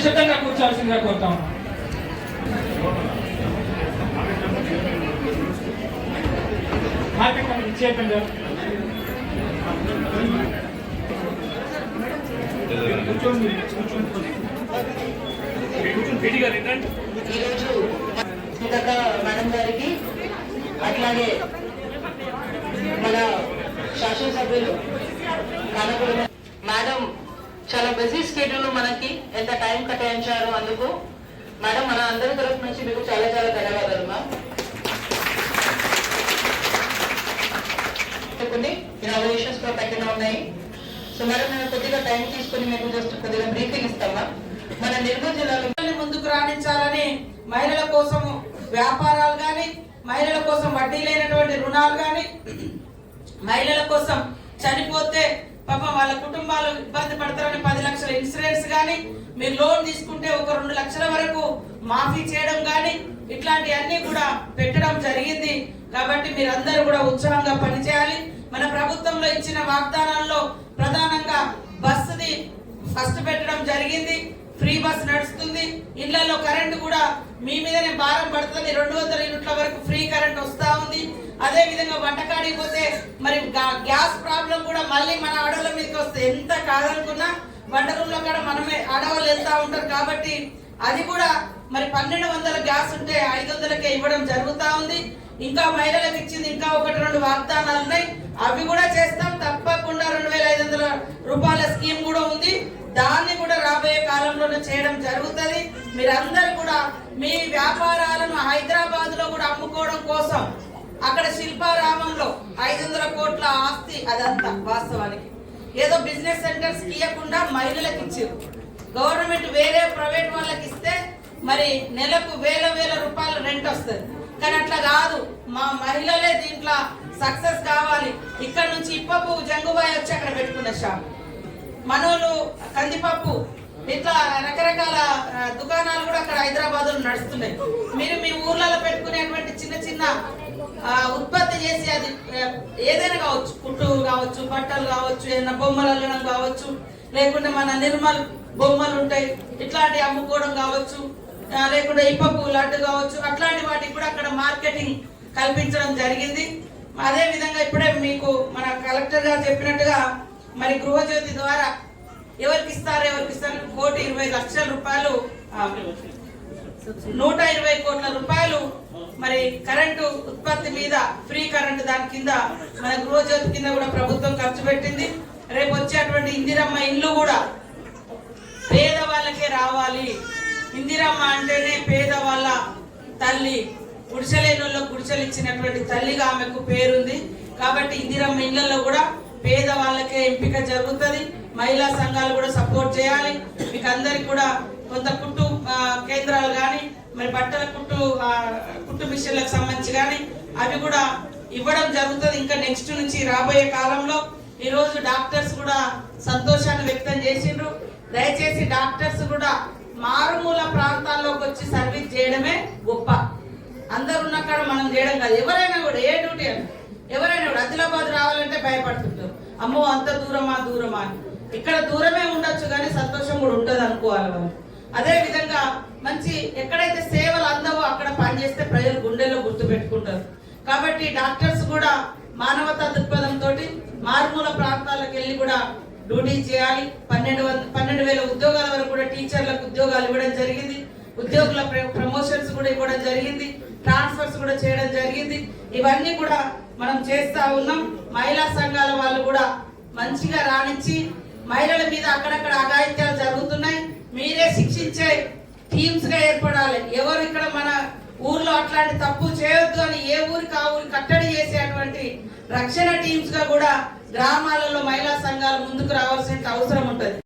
నిశ్శబ్దంగా కూర్చోవలసిందిగా కోరుతా ఉన్నాం. మార్కెట్ కమిటీ చైర్మన్ గారు ఈరోజు మేడం గారికి అట్లాగే మన శాసనసభ్యులు మేడం చాలా బిజీ స్కెడ్యూల్ మనకి ఎంత టైం కేటాయించారు అందుకు మేడం మన అందరి తరఫు నుంచి మీకు చాలా చాలా ధన్యవాదాలు మ్యామ్. కొన్ని ఇనాగ్రేషన్స్ కూడా పెట్టిన ఉన్నాయి. సో మేడం నేను కొద్దిగా టైం తీసుకుని మీకు జస్ట్ కొద్దిగా బ్రీఫింగ్ ఇస్తామా. మన నిర్మల్ జిల్లాలో ముందుకు రాణించాలని మహిళల కోసం వ్యాపారాలు కానీ, మహిళల కోసం వడ్డీ లేనటువంటి రుణాలు కానీ, మహిళల కోసం చనిపోతే పాపం వాళ్ళ కుటుంబాలు ఇబ్బంది పడతారని 10 లక్షల ఇన్సూరెన్స్ కానీ, మీరు లోన్ తీసుకుంటే ఒక 2 లక్షల వరకు మాఫీ చేయడం కానీ, ఇట్లాంటివన్నీ కూడా పెట్టడం జరిగింది. కాబట్టి మీరందరూ కూడా ఉత్సాహంగా పనిచేయాలి. మన ప్రభుత్వంలో ఇచ్చిన వాగ్దానాల్లో ప్రధానంగా బస్సుది ఫస్ట్ పెట్టడం జరిగింది. ఫ్రీ బస్ నడుస్తుంది. ఇళ్లలో కరెంటు కూడా మీ మీదనే భారం పడుతుంది. 200 యూనిట్ల వరకు ఫ్రీ కరెంట్ వస్తా ఉంది. అదే విధంగా వంటకాడికి పోతే మరి గ్యాస్ ప్రాబ్లం కూడా మళ్ళీ మన ఆడవాళ్ళ మీదకి వస్తే ఎంత కాదనుకున్నా వంట రూమ్లో కూడా మనమే ఆడవాళ్ళు వెళ్తా ఉంటారు. కాబట్టి అది కూడా మరి 1200 గ్యాస్ ఉంటే 500కే ఇవ్వడం జరుగుతా ఉంది. ఇంకా మహిళలకు ఇచ్చింది ఇంకా 1-2 వాగ్దానాలు ఉన్నాయి. అవి కూడా చేస్తాం తప్పకుండా. 2500 రూపాయల స్కీమ్ కూడా ఉంది. దాన్ని కూడా రాబోయే కాలంలోనే చేయడం జరుగుతుంది. మీరందరూ కూడా మీ వ్యాపారాలను హైదరాబాద్ లో కూడా అమ్ముకోవడం కోసం అక్కడ శిల్పారామంలో 500 కోట్ల ఆస్తి అదంతా వాస్తవానికి ఏదో బిజినెస్ సెంటర్స్ ఇవ్వకుండా మహిళలకు ఇచ్చారు. గవర్నమెంట్ వేరే ప్రైవేట్ వాళ్ళకి ఇస్తే మరి నెలకు వేల రూపాయలు రెంట్ వస్తుంది. కానీ అట్లా కాదు, మా మహిళలే దీంట్లో సక్సెస్ కావాలి. ఇక్కడ నుంచి ఇప్పపు జంగుబాయి వచ్చి అక్కడ పెట్టుకున్న షాప్, మనోళ్ళు కందిపప్పు, ఇట్లా రకరకాల దుకాణాలు కూడా అక్కడ హైదరాబాద్ లో నడుస్తున్నాయి. మీరు మీ ఊర్లలో పెట్టుకునేటువంటి చిన్న ఉత్పత్తి చేసి అది ఏదైనా కావచ్చు, కుట్టు కావచ్చు, బట్టలు కావచ్చు, ఏదైనా బొమ్మలు అల్లడం కావచ్చు, లేకుంటే మన నిర్మల్ బొమ్మలు ఉంటాయి ఇట్లాంటి అమ్ముకోవడం కావచ్చు, లేకుంటే ఇప్పపు లడ్డు కావచ్చు, అట్లాంటి వాటికి కూడా అక్కడ మార్కెటింగ్ కల్పించడం జరిగింది. అదే విధంగా ఇప్పుడే మీకు మన కలెక్టర్ గారు చెప్పినట్టుగా మరి గృహజ్యోతి ద్వారా ఎవరికి ఇస్తారు 1,20,00,000 రూపాయలు, 120 కోట్ల రూపాయలు మరి కరెంటు ఉత్పత్తి మీద ఫ్రీ కరెంటు దాని కింద మన గృహజ్యోతి కింద కూడా ప్రభుత్వం ఖర్చు పెట్టింది. రేపు వచ్చేటువంటి ఇందిరమ్మ ఇల్లు కూడా పేదవాళ్ళకే రావాలి. ఇందిరమ్మ అంటేనే పేదవాళ్ళ తల్లి, గుడిసెలేని వాళ్ళకు గుడిసెలు ఇచ్చినటువంటి తల్లిగా ఆమెకు పేరుంది. కాబట్టి ఇందిరమ్మ ఇళ్లలో కూడా పేదవాళ్ళకే ఎంపిక జరుగుతుంది. మహిళా సంఘాలు కూడా సపోర్ట్ చేయాలి. మీకు అందరికి కూడా కొంత కుట్టు కేంద్రాలు కానీ, మరి బట్టల కుట్టు మిషన్లకు సంబంధించి కానీ అవి కూడా ఇవ్వడం జరుగుతుంది. ఇంకా నెక్స్ట్ నుంచి రాబోయే కాలంలో ఈ రోజు డాక్టర్స్ కూడా సంతోషాన్ని వ్యక్తం చేసిండ్రు. దయచేసి డాక్టర్స్ కూడా మారుమూల ప్రాంతాల్లోకి వచ్చి సర్వీస్ చేయడమే గొప్ప. అందరు ఉన్న కాడ మనం చేయడం కాదు. ఎవరైనా కూడా ఏ డ్యూటీ అని ఎవరైనా కూడా ఆదిలాబాద్ రావాలంటే భయపడుతుంటారు, అమ్మో అంత దూరమా అని. ఇక్కడ దూరమే ఉండొచ్చు కానీ సంతోషం కూడా ఉంటుంది అనుకోవాలి వాళ్ళు. అదే విధంగా మంచి ఎక్కడైతే సేవలు అందవో అక్కడ పనిచేస్తే ప్రజలు గుండెల్లో గుర్తు పెట్టుకుంటారు. కాబట్టి డాక్టర్స్ కూడా మానవతా దృక్పథంతో మారుమూల ప్రాంతాలకు వెళ్ళి కూడా డ్యూటీ చేయాలి. 12,000 ఉద్యోగాల వరకు కూడా టీచర్లకు ఉద్యోగాలు ఇవ్వడం జరిగింది. ఉద్యోగుల ప్రమోషన్స్ కూడా ఇవ్వడం జరిగింది. ట్రాన్స్ఫర్స్ కూడా చేయడం జరిగింది. ఇవన్నీ కూడా మనం చేస్తా ఉన్నాం. మహిళా సంఘాల వాళ్ళు కూడా మంచిగా రాణించి మహిళల మీద అక్కడక్కడ అఘాయిత్యాలు జరుగుతున్నాయి. మీరే శిక్షించే టీమ్స్ గా ఏర్పడాలి. ఎవరు ఇక్కడ మన ఊర్లో అట్లాంటి తప్పు చేయొద్దు అని ఏ ఊరికి ఆ ఊరికి కట్టడి చేసేటువంటి రక్షణ టీమ్స్ గా కూడా గ్రామాలలో మహిళా సంఘాలు ముందుకు రావాల్సిన అవసరం ఉంటుంది.